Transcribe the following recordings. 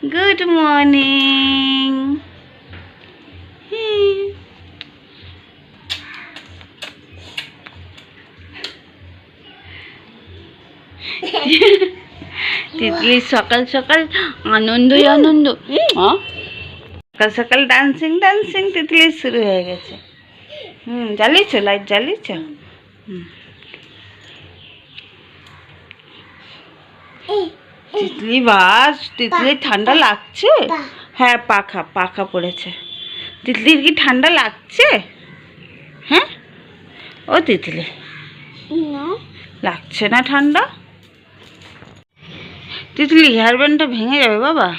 Good morning. Titli সকাল সকাল আনন্দই আনন্দ। সকাল সকাল ডান্সিং ডান্সিং তিতলি শুরু হয়ে গেছে। জ্বালিয়েছ, লাইট জ্বালিয়েছ? তিতলি বাস, তিতলির ঠান্ডা লাগছে? হ্যাঁ, পাখা পাখা পড়েছে। তিতলির কি ঠান্ডা লাগছে? হ্যাঁ ও তিতলি, লাগছে না ঠান্ডা? তিতলি হেয়ার ব্যান্ডটা ভেঙে যাবে বাবা।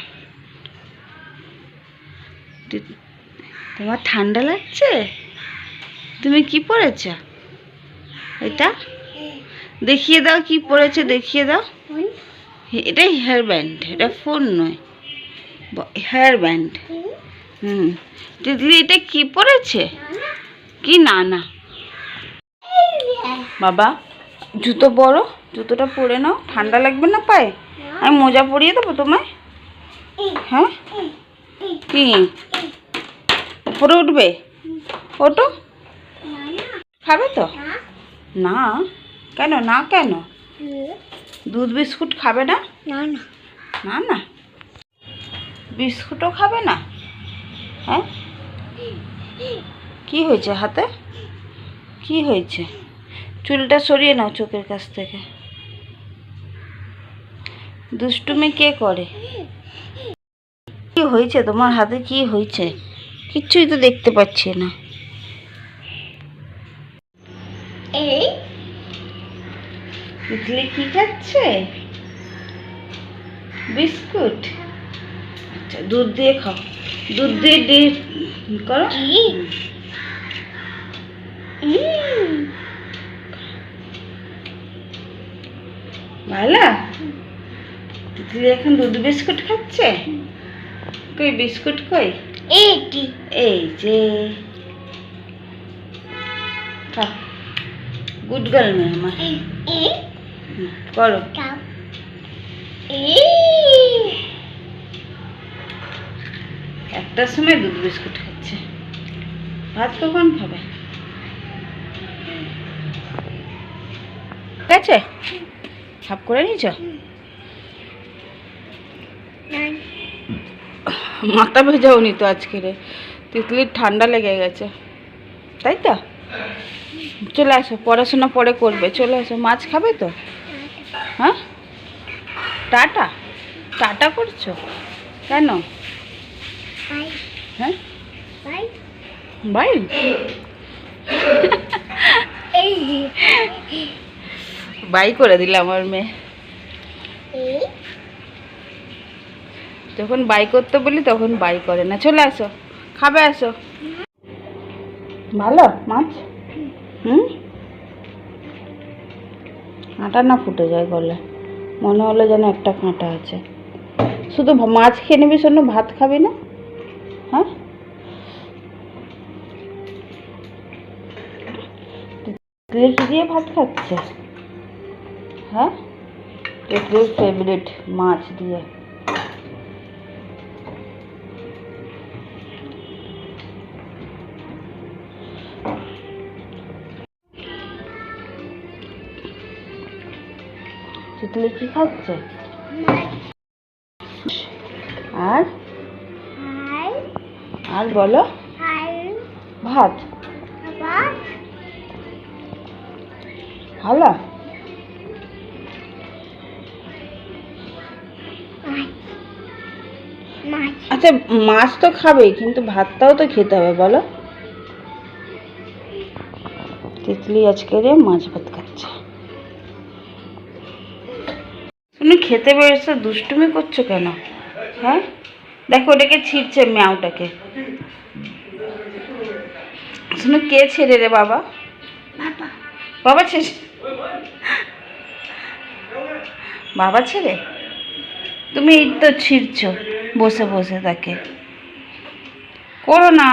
তোমার ঠান্ডা লাগছে? তুমি কি পরেছ এটা? দেখিয়ে দাও কি পরেছে, দেখিয়ে দাও। এটা হেয়ার ব্যান্ড, এটা ফোন নয়, হেয়ার ব্যান্ড। তিতলি এটা কি পরেছে? কি না না বাবা, জুতো পরো, জুতোটা পরে নাও, ঠান্ডা লাগবে না পায়ে? আমি মোজা পরিয়ে দেবো তোমায়। হ্যাঁ কি উপরে উঠবে? ওটো খাবে তো? না কেন? না কেন? দুধ বিস্কুট খাবে না? না না বিস্কুটও খাবে না? হ্যাঁ কি হয়েছে হাতে? কি হয়েছে? চুলটা সরিয়ে নাও চোখের কাছ থেকে। দুষ্টুমি কে করে? কি হয়েছে তোমার হাতে? কি হয়েছে? কিচ্ছুই তো দেখতে পাচ্ছি না। তিতলি কি খাচ্ছে? বিস্কুট। আচ্ছা, দুধ দিয়ে খাও, দুধ দিয়ে করো। ভালো। তিতলি এখন দুধ বিস্কুট খাচ্ছে। কই বিস্কুট কই? এই যে গুড গার্ল মেয়ে আমার। করো। একটার সময় দুধ বিস্কুট খাচ্ছে। ভাত কখন খাবে? ঠিক আছে, সাফ করে নিয়েছ? মাথা ভেজাও নি তো আজকে রে? তিতলির ঠান্ডা লেগে গেছে তাই তো? চলে আসো, পড়াশোনা পরে করবে, চলে আসো। মাছ খাবে তো? হ্যাঁ, টাটা টাটা করছো কেন? হ্যাঁ বাই। বাই করে দিল আমার মেয়ে। যখন বাই করতে বলি তখন বাই করে না। চলে আসো, খাবে, আসো। ভালো মাছ? কাঁটা না ফুটে যায় গলে? মনে হলো যেন একটা কাঁটা আছে। শুধু মাছ খেয়ে নিবি, শোনো, ভাত খাবি না? হ্যাঁ, তিতলি কি দিয়ে ভাত খাচ্ছে? হ্যাঁ, তিতলির ফেভারিট মাছ দিয়ে। তিতলি কি খাচ্ছে? আর আর বলো। ভাত ভালো। আচ্ছা, মাছ তো খাবেই, কিন্তু ভাতটাও তো খেতে হবে, বলো। তিতলি আজকে রে মাছ ভাত খাচ্ছে। তুমি খেতে বেরোছো, দুষ্টুমি করছো কেন? হ্যাঁ, দেখো ওটাকে ছিঁড়ছে, ম্যাওটাকে। শুনো, কে ছেড়ে রে? বাবা বাবা ছেড়ে, বাবা ছেড়ে। তুমি এই তো ছিঁড়ছো বসে বসে, তাকে করো না,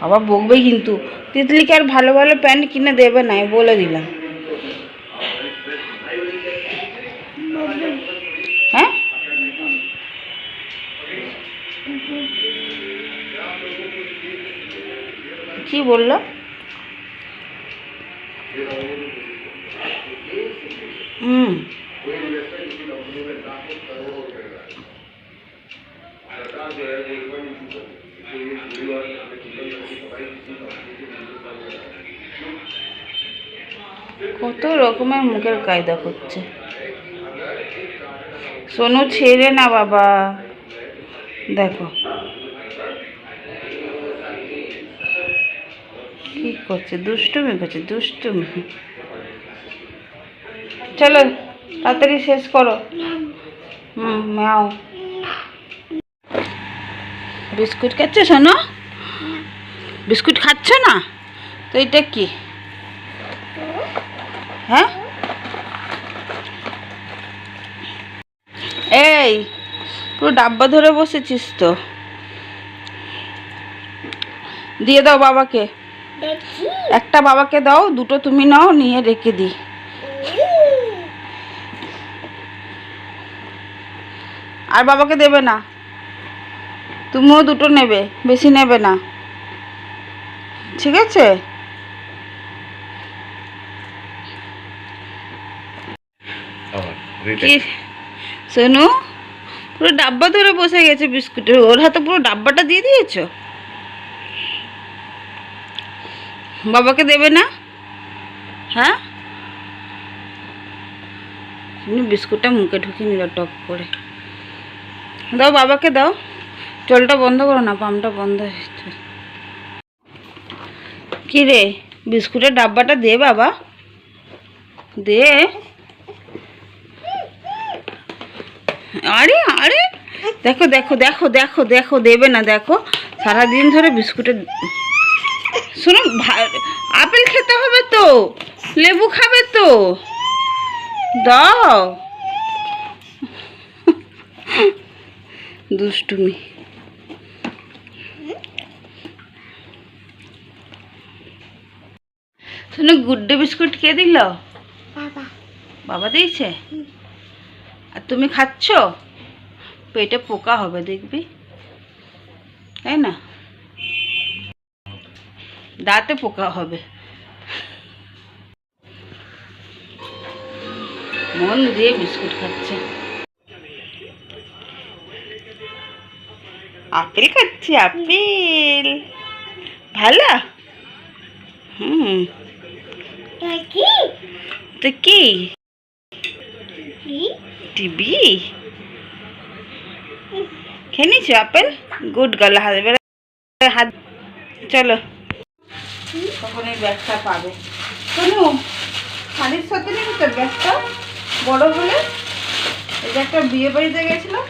বাবা বকবে কিন্তু। তিতলিকে আর ভালো ভালো প্যান্ট কিনে দেবে না, বলে দিলাম। হ্যাঁ, কি বললো? কত রকমের মুখের কায়দা করছে। সোনু ছেড়ে না বাবা, দেখো কি করছে, দুষ্টুমি করছে, দুষ্টুমি। চলো তাড়াতাড়ি শেষ করো। ম্যাও। বিস্কুট খাচ্ছ শোনো? বিস্কুট খাচ্ছ না তো? এটা কি? হ্যাঁ এই পুরো ডাব্বা ধরে বসেছিস তো, দিয়ে দাও বাবাকে। একটা বাবাকে দাও, দুটো তুমি নাও, নিয়ে রেখে দিই। আর বাবাকে দেবে না, তুমিও দুটো নেবে, বেশি নেবে না, ঠিক আছে? সোনু পুরো ডাব্বা ধরে বসে গেছে বিস্কুটের, ওর হাতে পুরো ডাব্বাটা দিয়ে দিয়েছো। বাবাকে দেবে না? হ্যাঁ, বিস্কুটটা মুখে ঢুকিয়ে নিল টক করে। দাও বাবাকে দাও, জলটা বন্ধ করো না, পাম্পটা বন্ধ হয়েছে। কি রে, বিস্কুটের ডাব্বাটা দে বাবা, দে। আরে আরে দেখো দেখো দেখো দেখো দেখো, দেবে না, দেখো সারাদিন ধরে বিস্কুটের। শোনো, আপেল খেতে হবে তো, লেবু খাবে তো, দাও। দুষ্টুমি। শোনো, গুড্ডে বিস্কুট কে দিল? বাবা দিয়েছে। আর তুমি খাচ্ছ? পেটে পোকা হবে দেখবি, তাই না? দাঁতে পোকা হবে। মন দিয়ে বিস্কুট খাচ্ছে। আপেল খাচ্ছি, আপেল ভালো। তো কি টিভি খেয়ে নিচ্ছ আপেল? Good girl. হাত চলো, তখন এই ব্যাগটা পাবে। শোনো, শাড়ির সাথে নিবি তোর ব্যাগটা বড় হলে। এটা একটা বিয়ে বাড়িতে গেছিলাম,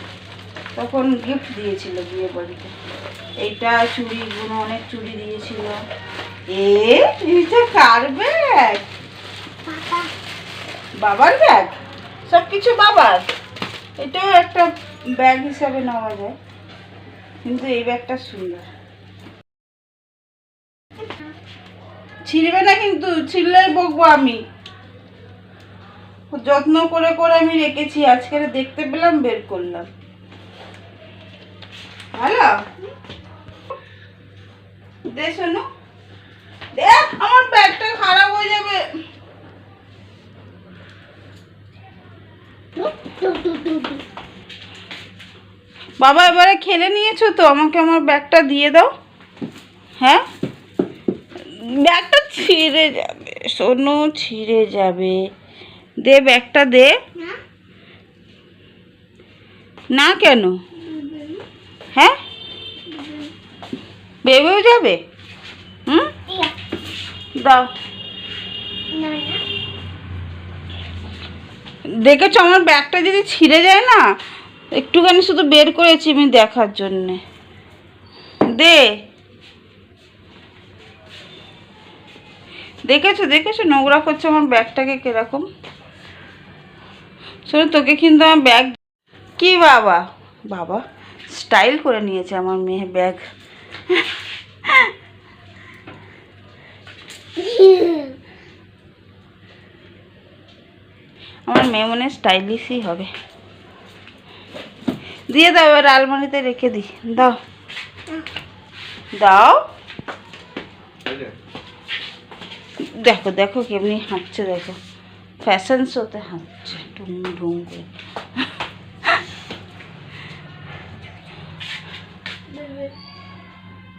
তখন গিফট দিয়েছিল বিয়ে বাড়িতে। এইটা চুড়িগুলো, অনেক চুড়ি দিয়েছিল। এটা কার ব্যাগ? বাবার ব্যাগ, সব কিছু বাবার। এটাও একটা ব্যাগ হিসাবে নেওয়া যায়, কিন্তু এই ব্যাগটা সুন্দর। ছিঁড়বে না কিন্তু, ছিঁড়লে বকবো আমি। যত্ন করে করে আমি রেখেছি, আজকে দেখতে পেলাম, বের করলাম। ভালো দে শোনো, দে, আমার ব্যাগটা খারাপ হয়ে যাবে। বাবা এবারে খেলে নিয়েছো তো, আমাকে আমার ব্যাগটা দিয়ে দাও। হ্যাঁ, ব্যাগটা ছিঁড়ে যাবে সোনু, ছিঁড়ে যাবে। দে ব্যাগটা দে। না কেন? হ্যাঁ, বেবেও যাবে। দাও। দেখেছো আমার ব্যাগটা যদি ছিঁড়ে যায় না, একটুখানি শুধু বের করেছি আমি দেখার জন্যে। দে। দেখেছো দেখেছো নোংরা করছে আমার ব্যাগটাকে কিরকম। শোনো, তোকে কিন্তু আমার ব্যাগ। কি বাবা? বাবা স্টাইল করে নিয়েছে আমার মেয়ে ব্যাগ। আমার মেয়ে মনে স্টাইলিশই হবে। দিয়ে দাও, এবার আলমারিতে রেখে দিই। দাও দাও। দেখো দেখো কেমনি হাঁটছে, দেখো ফ্যাশন শোতে হাঁটছে টুম টুম করে।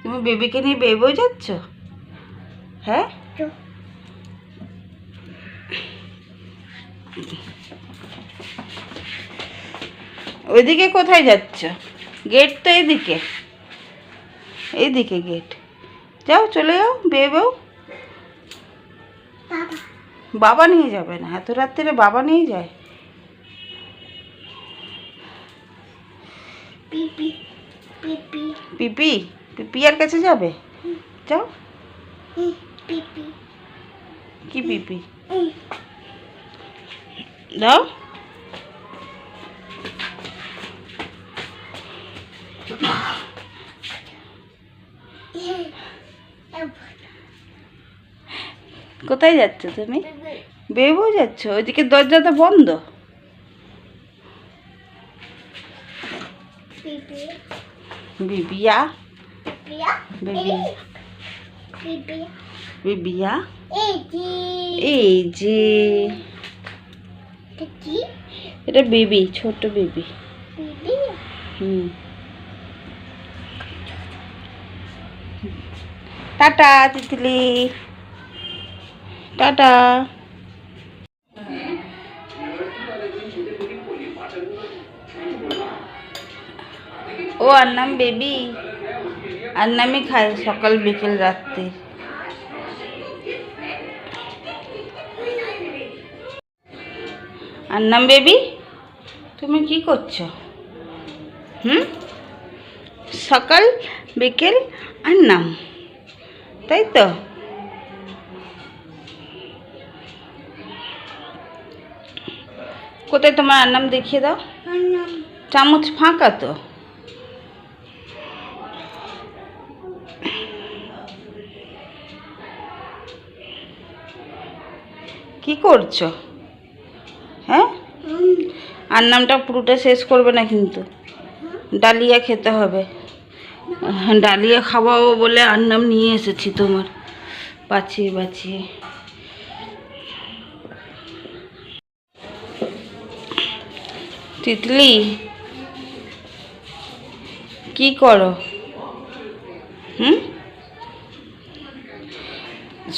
তুমি বেবিকে নিয়ে বেবো যাচ্ছ? হ্যাঁ, ওইদিকে কোথায় যাচ্ছ? গেট তো এইদিকে, এইদিকে গেট। যাও চলে যাও, বেবো। বাবা নিয়ে যাবে না, এত রাত্রে বাবা নিয়ে যায়? পিপি পিপিয়ার কাছে যাবে? যাও। কি পিপি? দাও। কোথায় যাচ্ছ তুমি? বেবো যাচ্ছ? ওইদিকে দরজাটা বন্ধ। বিবিয়া বিবিয়া এই যে এটা বেবি, ছোট বেবি। Tata Titli, tata. ও আর নাম বেবি, আর নামই খায় সকাল বিকেল রাত্রি। আর নাম বেবি, তুমি কি করছো? সকাল বিকেল আর নাম, তাই তো? কোথায় তোমার আর নাম দেখিয়ে দাও। চামচ ফাঁকা তো। কি করছো? হ্যাঁ, আর নামটা পুরোটা শেষ করবে না কিন্তু, ডালিয়া খেতে হবে। ডালিয়া খাওয়াবো বলে আর নাম নিয়ে এসেছি তোমার, বাঁচিয়ে বাঁচিয়ে। তিতলি কি করো?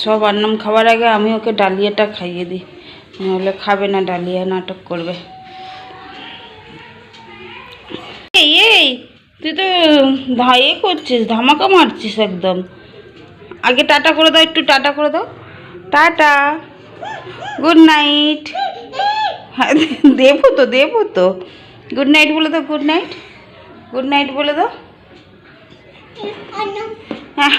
সব আর নাম খাওয়ার আগে আমি ওকে ডালিয়াটা খাইয়ে দিই, নাহলে খাবে না, ডালিয়া নাটক করবে। এই এই তুই তো এ করছিস, ধামাকা মারছিস একদম। আগে টাটা করে দাও, একটু টাটা করে দাও। Tata, good night. হ্যাঁ দেবো তো, দেবো তো। গুড নাইট বলে দাও, গুড নাইট, গুড নাইট বলে দাও। হ্যাঁ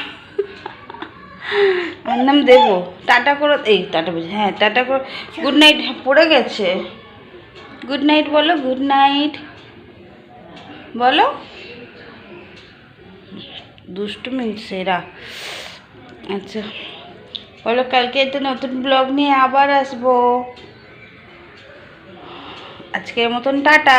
আর নাম দেবো, টাটা করে, এই টাটা বুঝি, হ্যাঁ টাটা করে। গুড নাইট পড়ে গেছে। গুড নাইট বলো, গুড নাইট বলো। দুষ্টুমি সেরা। আচ্ছা বলো, কালকে একটা নতুন ব্লগ নিয়ে আবার আসবো। আজকের মতন টাটা।